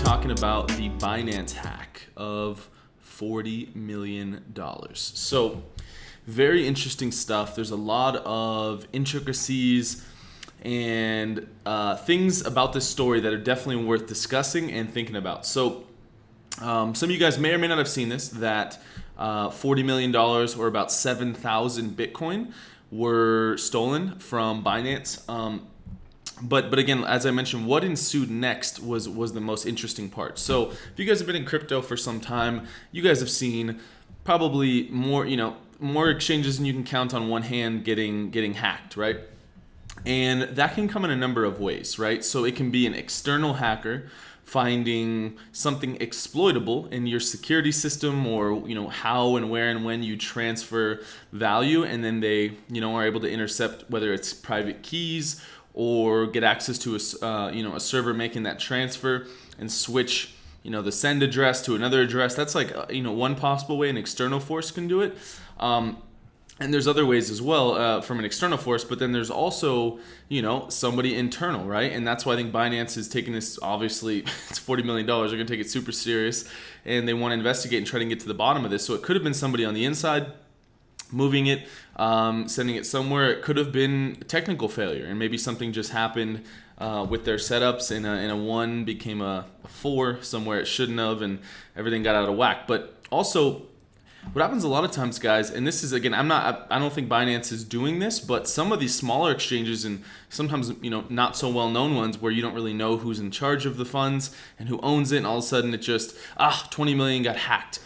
talking about the Binance hack of $40 million. So very interesting stuff. There's a lot of intricacies and things about this story that are definitely worth discussing and thinking about. So some of you guys may or may not have seen this, that $40 million or about 7,000 Bitcoin were stolen from Binance. But again, as I mentioned, what ensued next was the most interesting part. So if you guys have been in crypto for some time, you guys have seen probably more exchanges than you can count on one hand getting hacked, right? And that can come in a number of ways, right? So it can be an external hacker finding something exploitable in your security system, or how and where and when you transfer value, and then they are able to intercept whether it's private keys or get access to a server making that transfer and switch the send address to another address. That's like one possible way an external force can do it. And there's other ways as well from an external force, but then there's also, somebody internal, right? And that's why I think Binance is taking this, obviously, it's $40 million. They're going to take it super serious, and they want to investigate and try to get to the bottom of this. So it could have been somebody on the inside moving it, sending it somewhere. It could have been a technical failure, and maybe something just happened with their setups, and a 1 became a 4 somewhere it shouldn't have, and everything got out of whack. But also, what happens a lot of times, guys, and this is, again, I don't think Binance is doing this, but some of these smaller exchanges, and sometimes not so well known ones, where you don't really know who's in charge of the funds and who owns it, and all of a sudden it just 20 million got hacked.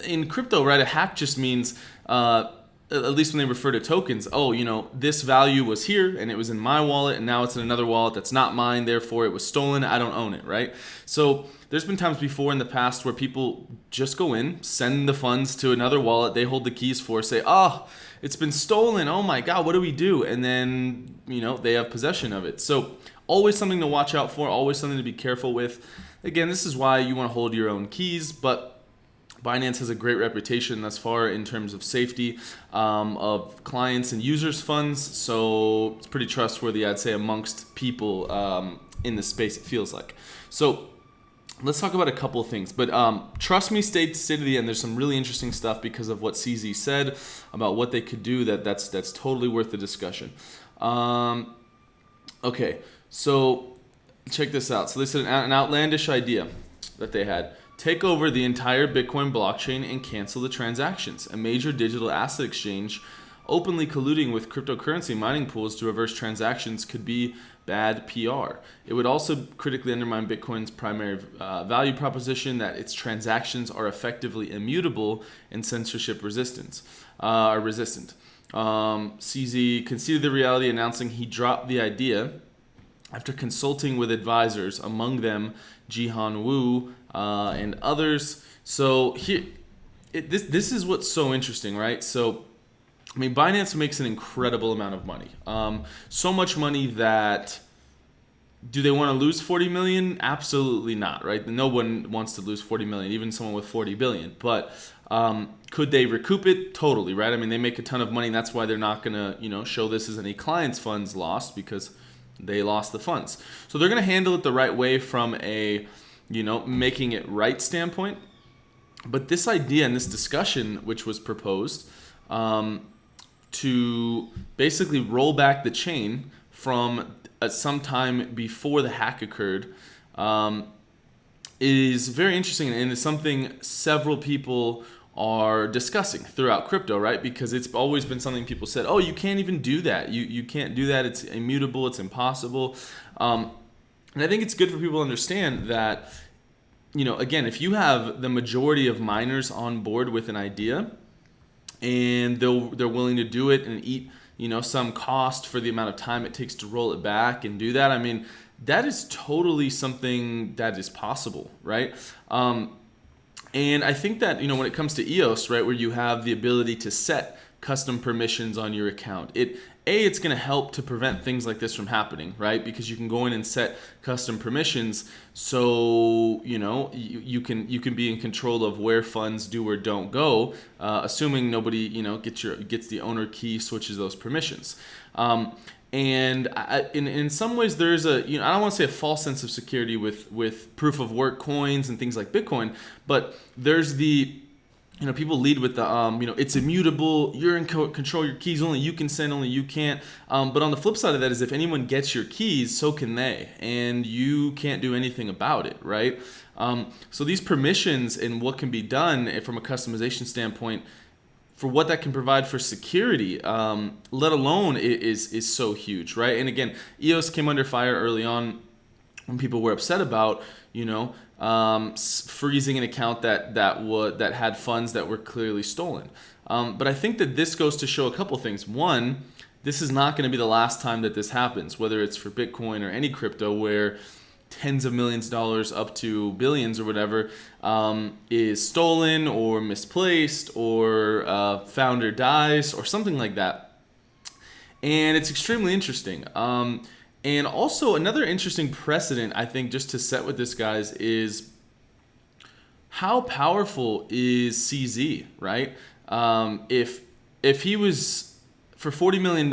In crypto, right, a hack just means, at least when they refer to tokens, this value was here and it was in my wallet, and now it's in another wallet that's not mine, therefore it was stolen, I don't own it, right? So there's been times before in the past where people just go in, send the funds to another wallet they hold the keys for, say, it's been stolen, oh my god, what do we do? And then they have possession of it. So always something to watch out for, always something to be careful with. Again, this is why you want to hold your own keys, but Binance has a great reputation thus far in terms of safety of clients and users' funds, so it's pretty trustworthy, I'd say, amongst people in the space, it feels like. So let's talk about a couple of things, but trust me, stay to the end. There's some really interesting stuff because of what CZ said about what they could do. That's totally worth the discussion. Okay, so check this out. So they said an outlandish idea that they had. Take over the entire Bitcoin blockchain and cancel the transactions. A major digital asset exchange openly colluding with cryptocurrency mining pools to reverse transactions could be bad PR. It would also critically undermine Bitcoin's primary value proposition, that its transactions are effectively immutable and censorship resistant. CZ conceded the reality, announcing he dropped the idea after consulting with advisors, among them Jihan Wu and others. So here, this is what's so interesting, right? So, Binance makes an incredible amount of money. So much money that, do they want to lose 40 million? Absolutely not, right? No one wants to lose 40 million, even someone with 40 billion. But could they recoup it? Totally, right? They make a ton of money, and that's why they're not going to, show this as any client's funds lost, because they lost the funds. So they're going to handle it the right way from a, making it right standpoint. But this idea and this discussion, which was proposed, to basically roll back the chain from some time before the hack occurred, is very interesting, and is something several people are discussing throughout crypto, right? Because it's always been something people said, you can't even do that. You can't do that. It's immutable. It's impossible. And I think it's good for people to understand that, again, if you have the majority of miners on board with an idea, and they're willing to do it and eat, some cost for the amount of time it takes to roll it back and do that, that is totally something that is possible, right? And I think that, when it comes to EOS, right, where you have the ability to set custom permissions on your account, it's going to help to prevent things like this from happening, right? Because you can go in and set custom permissions, so you can be in control of where funds do or don't go, assuming nobody gets the owner key, switches those permissions. And in some ways, there's I don't want to say a false sense of security with proof of work coins and things like Bitcoin, but there's people lead with the it's immutable, you're in control of your keys, only you can send, only you can't. But on the flip side of that is if anyone gets your keys, so can they, and you can't do anything about it, right? So these permissions and what can be done from a customization standpoint, for what that can provide for security, let alone is so huge, right? And again, EOS came under fire early on when people were upset about, freezing an account that had funds that were clearly stolen. But I think that this goes to show a couple things. One, this is not going to be the last time that this happens, whether it's for Bitcoin or any crypto where tens of millions of dollars up to billions or whatever is stolen or misplaced or founder dies or something like that. And it's extremely interesting. And also another interesting precedent, I think, just to set with this, guys, is how powerful is CZ, right? If he was for $40 million,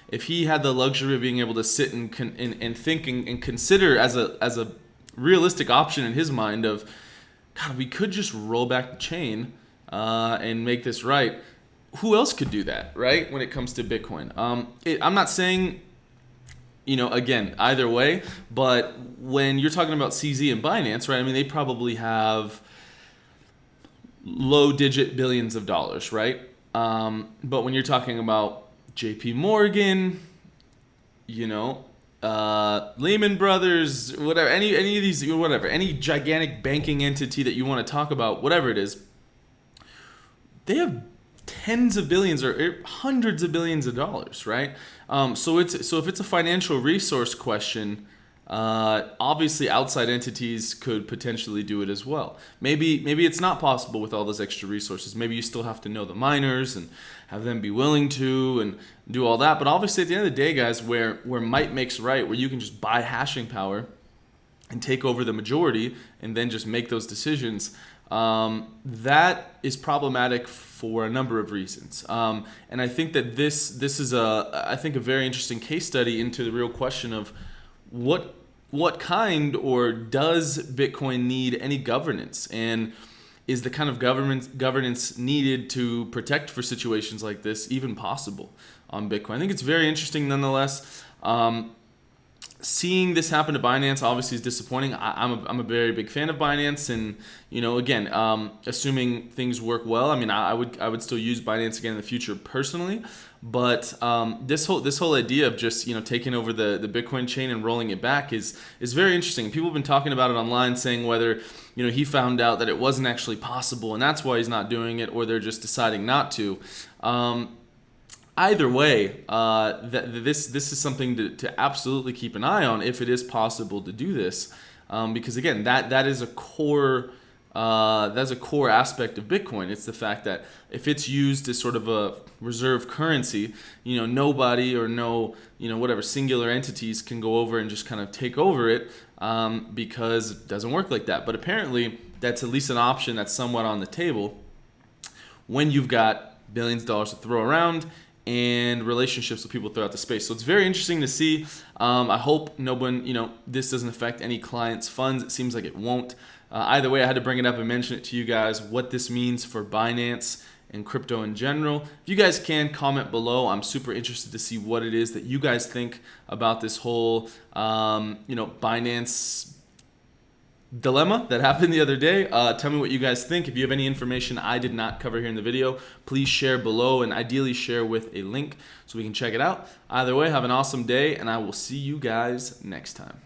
if he had the luxury of being able to sit and think and consider as a realistic option in his mind of, God, we could just roll back the chain and make this right. Who else could do that, right? When it comes to Bitcoin, I'm not saying, again, either way, but when you're talking about CZ and Binance, right? I mean, they probably have low digit billions of dollars, right? But when you're talking about JP Morgan, Lehman Brothers, whatever, any of these, whatever, any gigantic banking entity that you want to talk about, whatever it is, they have tens of billions or hundreds of billions of dollars, right? So if it's a financial resource question, obviously outside entities could potentially do it as well. Maybe it's not possible with all those extra resources. Maybe you still have to know the miners and have them be willing to and do all that. But obviously at the end of the day, guys, where might makes right, where you can just buy hashing power and take over the majority and then just make those decisions, that is problematic for a number of reasons. And I think that this is a very interesting case study into the real question of what kind or does Bitcoin need any governance, and is the kind of governance needed to protect for situations like this even possible on Bitcoin? I think it's very interesting nonetheless. Seeing this happen to Binance obviously is disappointing. I'm a very big fan of Binance, and again, assuming things work well, I mean, I would still use Binance again in the future personally. But this whole idea of just taking over the Bitcoin chain and rolling it back is very interesting. People have been talking about it online, saying whether he found out that it wasn't actually possible and that's why he's not doing it, or they're just deciding not to. Either way, this is something to absolutely keep an eye on if it is possible to do this, because again, that is a core aspect of Bitcoin. It's the fact that if it's used as sort of a reserve currency, nobody or whatever singular entities can go over and just kind of take over it, because it doesn't work like that. But apparently, that's at least an option that's somewhat on the table when you've got billions of dollars to throw around and relationships with people throughout the space. So it's very interesting to see. I hope no one, this doesn't affect any clients' funds. It seems like it won't. Either way, I had to bring it up and mention it to you guys, what this means for Binance and crypto in general. If you guys can comment below, I'm super interested to see what it is that you guys think about this whole, Binance dilemma that happened the other day. Tell me what you guys think. If you have any information I did not cover here in the video, please share below, and ideally share with a link so we can check it out. Either way, have an awesome day, and I will see you guys next time.